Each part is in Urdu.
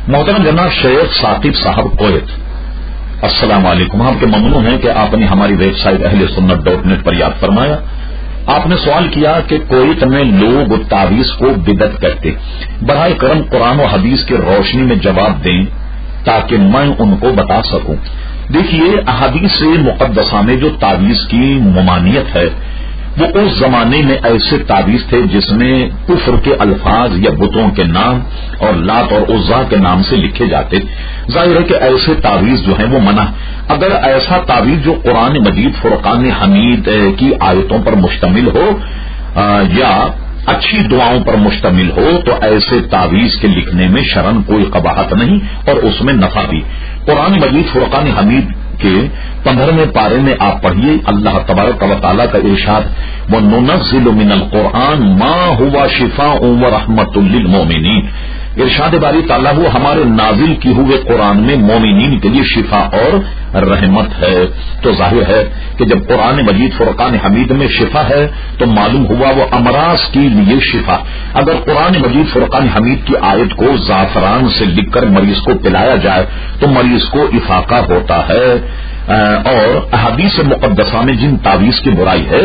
محترم جناب شیخ ثاقب صاحب کویت، السلام علیکم. آپ کے ممنون ہیں کہ آپ نے ہماری ویب سائٹ اہلسنت.net پر یاد فرمایا. آپ نے سوال کیا کہ کویت میں لوگ تعویذ کو بدعت کہتے، براہ کرم قرآن و حدیث کی روشنی میں جواب دیں تاکہ میں ان کو بتا سکوں. دیکھیے، احادیث مقدسہ میں جو تعویذ کی ممانعت ہے وہ اس زمانے میں ایسے تعویذ تھے جس میں کفر کے الفاظ یا بتوں کے نام اور لات اور عزا کے نام سے لکھے جاتے. ظاہر ہے کہ ایسے تعویذ جو ہیں وہ منع. اگر ایسا تعویذ جو قرآن مجید فرقان حمید کی آیتوں پر مشتمل ہو یا اچھی دعاؤں پر مشتمل ہو تو ایسے تعویذ کے لکھنے میں شرعن کوئی قباحت نہیں اور اس میں نفع بھی. قرآن مجید فرقان حمید کے 15ویں پارے میں آپ پڑھیے، اللہ تبارک و تعالیٰ کا ارشاد، وَنُنَزِّلُ مِنَ الْقُرْآنِ مَا هُوَ شِفَاءٌ وَرَحْمَةٌ لِّلْمُؤْمِنِينَ. ارشاد باری تعالیٰ وہ ہمارے نازل کی ہوئے قرآن میں مومنین کے لیے شفا اور رحمت ہے. تو ظاہر ہے کہ جب قرآن مجید فرقان حمید میں شفا ہے تو معلوم ہوا وہ امراض کے لیے شفا. اگر قرآن مجید فرقان حمید کی آیت کو زعفران سے لکھ کر مریض کو پلایا جائے تو مریض کو افاقہ ہوتا ہے. اور احادیث مقدسہ میں جن تعویذ کی برائی ہے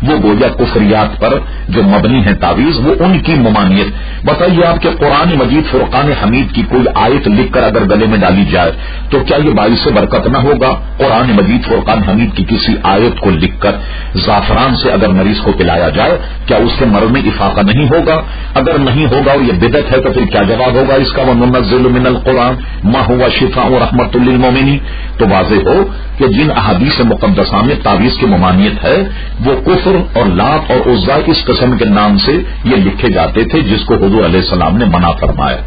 وہ گویا کفریات پر جو مبنی ہے تعویذ، وہ ان کی ممانعت. بتائیے آپ کہ قرآن مجید فرقان حمید کی کوئی آیت لکھ کر اگر گلے میں ڈالی جائے تو کیا یہ باعث برکت نہ ہوگا؟ قرآن مجید فرقان حمید کی کسی آیت کو لکھ کر زعفران سے اگر مریض کو پلایا جائے کیا اس کے مرض میں افاقہ نہیں ہوگا؟ اگر نہیں ہوگا اور یہ بدعت ہے تو پھر کیا جواب ہوگا اس کا؟ وَنُنَزِّلُ مِنَ الْقُرْآنِ مَا هُوَ شِفَاءٌ وَرَحْمَةٌ لِّلْمُؤْمِنِينَ. تو واضح ہو کہ جن احادیث مقدسہ میں تعویذ کی ممانعت ہے وہ کفر اور لات اور عزا اس قسم کے نام سے یہ لکھے جاتے تھے جس کو حضور علیہ السلام نے منع فرمایا.